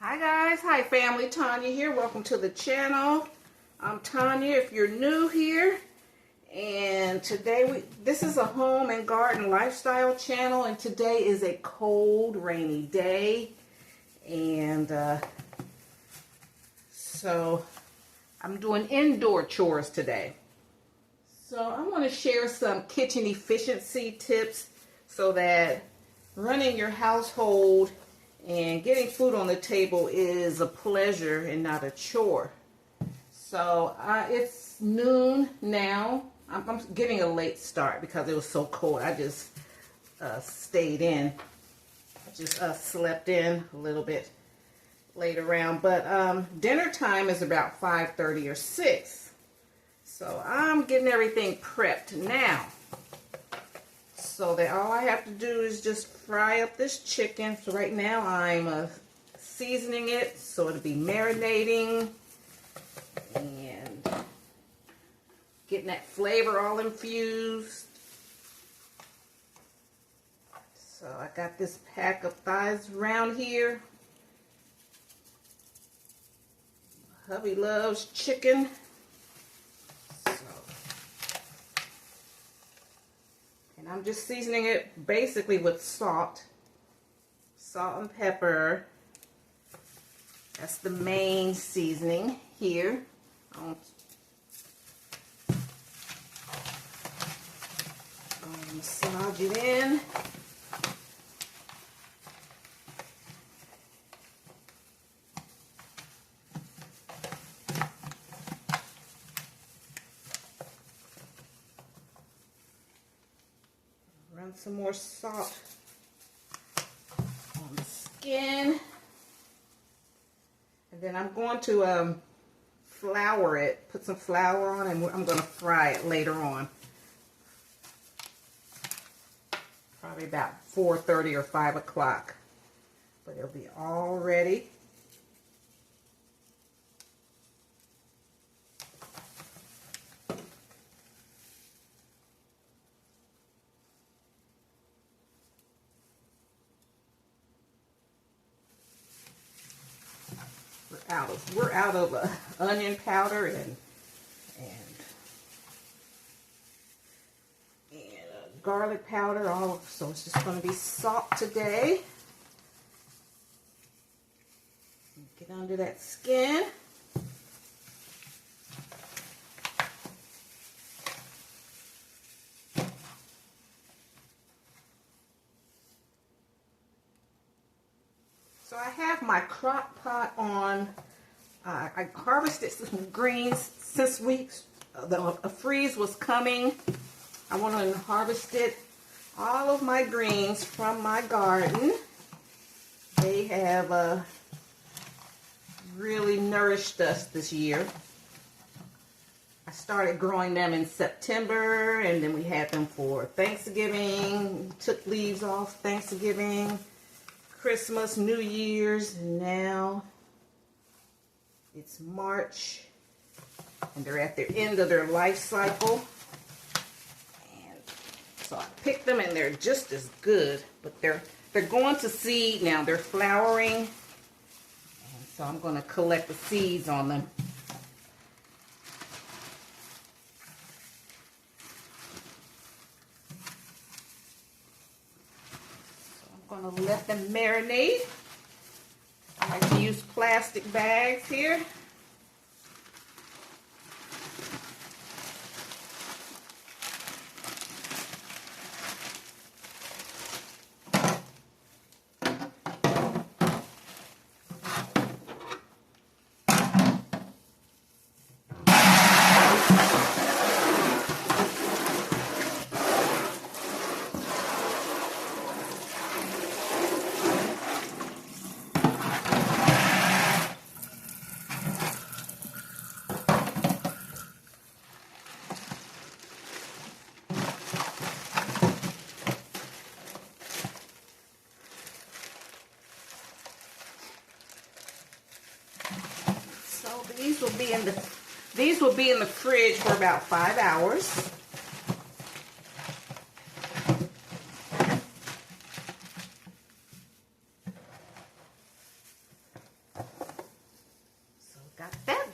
Hi guys, hi family, Tanya here. Welcome to the channel. I'm Tanya if you're new here. And today this is a home and garden lifestyle channel, and today is a cold, rainy day. And so I'm doing indoor chores today. So I want to share some kitchen efficiency tips so that running your household and getting food on the table is a pleasure and not a chore. So it's noon now. I'm getting a late start because it was so cold. I just stayed in. I just slept in a little bit later around. But dinner time is about 5:30 or 6. So I'm getting everything prepped now, so that all I have to do is just fry up this chicken. So right now I'm seasoning it so it'll be marinating and getting that flavor all infused. So I got this pack of thighs around here. Hubby loves chicken. I'm just seasoning it basically with salt and pepper. That's the main seasoning here. I'll massage it in. Run some more salt on the skin. And then I'm going to flour it, put some flour on, and I'm going to fry it later on. Probably about 4:30 or 5 o'clock. But it'll be all ready. We're out of onion powder and garlic powder. So it's just going to be salt today. Get under that skin. So I have my crock pot on. I harvested some greens since a freeze was coming. I went and harvested all of my greens from my garden. They have really nourished us this year. I started growing them in September, and then we had them for Thanksgiving. Took leaves off Thanksgiving, Christmas, New Year's, and now it's March, and they're at the end of their life cycle. And so I picked them, and they're just as good, but they're going to seed now. They're flowering, and so I'm going to collect the seeds on them. So I'm going to let them marinate. I like to use plastic bags here. These will be in the fridge for about 5 hours.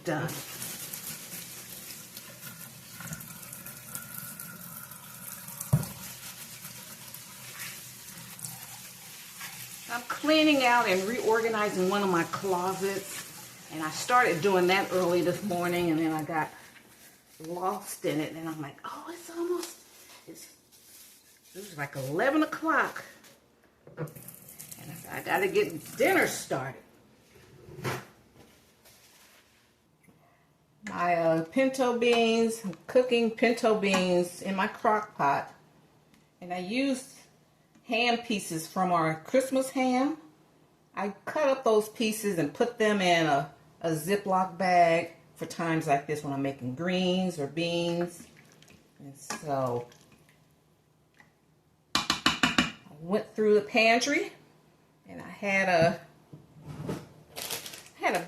done. I'm cleaning out and reorganizing one of my closets, and I started doing that early this morning, and then I got lost in it, and I'm like, oh, it was like 11 o'clock, and I gotta get dinner started. My pinto beans, I'm cooking pinto beans in my crock pot, and I used ham pieces from our Christmas ham. I cut up those pieces and put them in a Ziploc bag for times like this when I'm making greens or beans. And so I went through the pantry, and I had a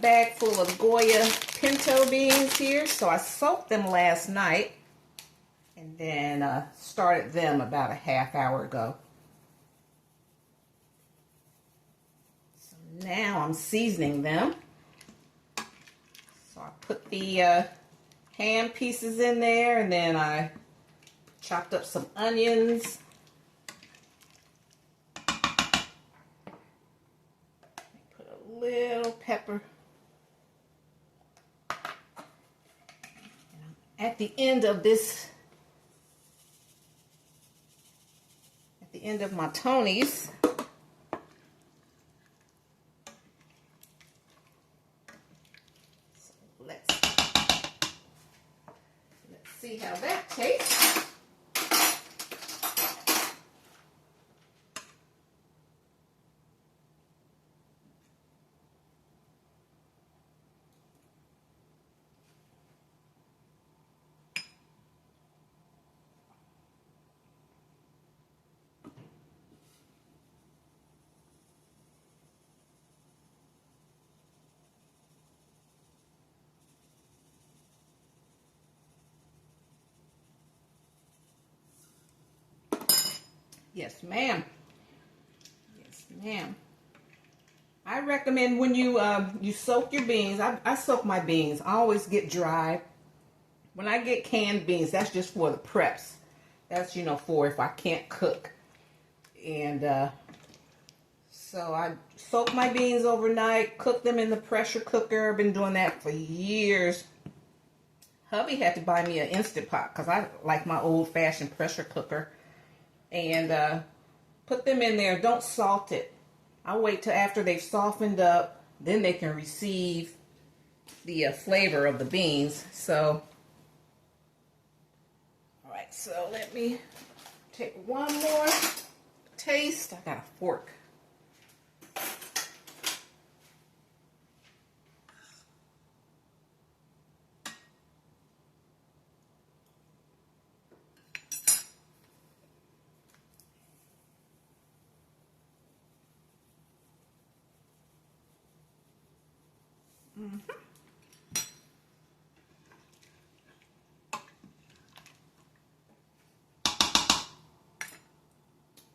bag full of Goya pinto beans here. So I soaked them last night and then started them about a half hour ago. Now I'm seasoning them. So I put the ham pieces in there, and then I chopped up some onions. Put a little pepper. At the end of my Tony's, see how that tastes. Yes, ma'am. Yes, ma'am. I recommend when you soak your beans. I soak my beans. I always get dry. When I get canned beans, that's just for the preps. That's, for if I can't cook. And so I soak my beans overnight, cook them in the pressure cooker. I've been doing that for years. Hubby had to buy me an Instant Pot because I like my old-fashioned pressure cooker. And put them in there. Don't salt it. I'll wait till after they've softened up. Then they can receive the flavor of the beans. So, all right. So let me take one more taste. I got a fork.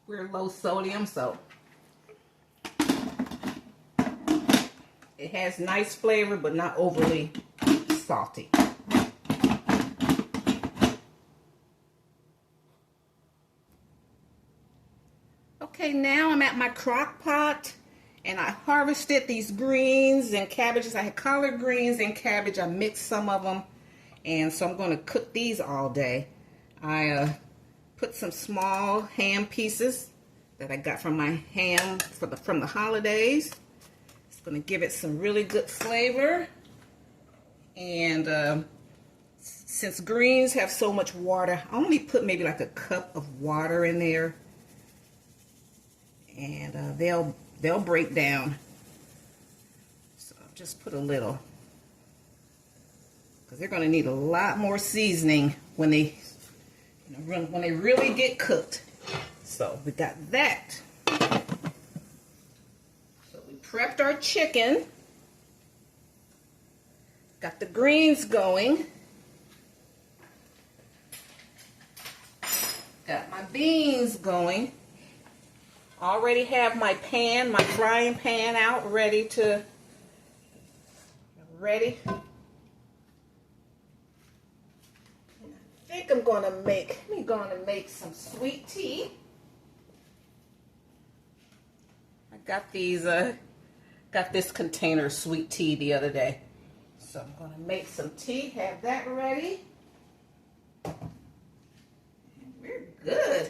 We're low sodium, so it has nice flavor, but not overly salty. Okay, now I'm at my crock pot, and I harvested these greens and cabbages. I had collard greens and cabbage. I mixed some of them, and so I'm going to cook these all day. I put some small ham pieces that I got from my ham from the holidays. It's going to give it some really good flavor. And since greens have so much water, I only put maybe like a cup of water in there, and they'll break down. So I'll just put a little, because they're going to need a lot more seasoning when they really get cooked. So we got that. So we prepped our chicken. Got the greens going. Got my beans going. Already have my pan, my frying pan out, ready. think I'm gonna make some sweet tea. I got this container of sweet tea the other day. So I'm gonna make some tea, have that ready. And we're good.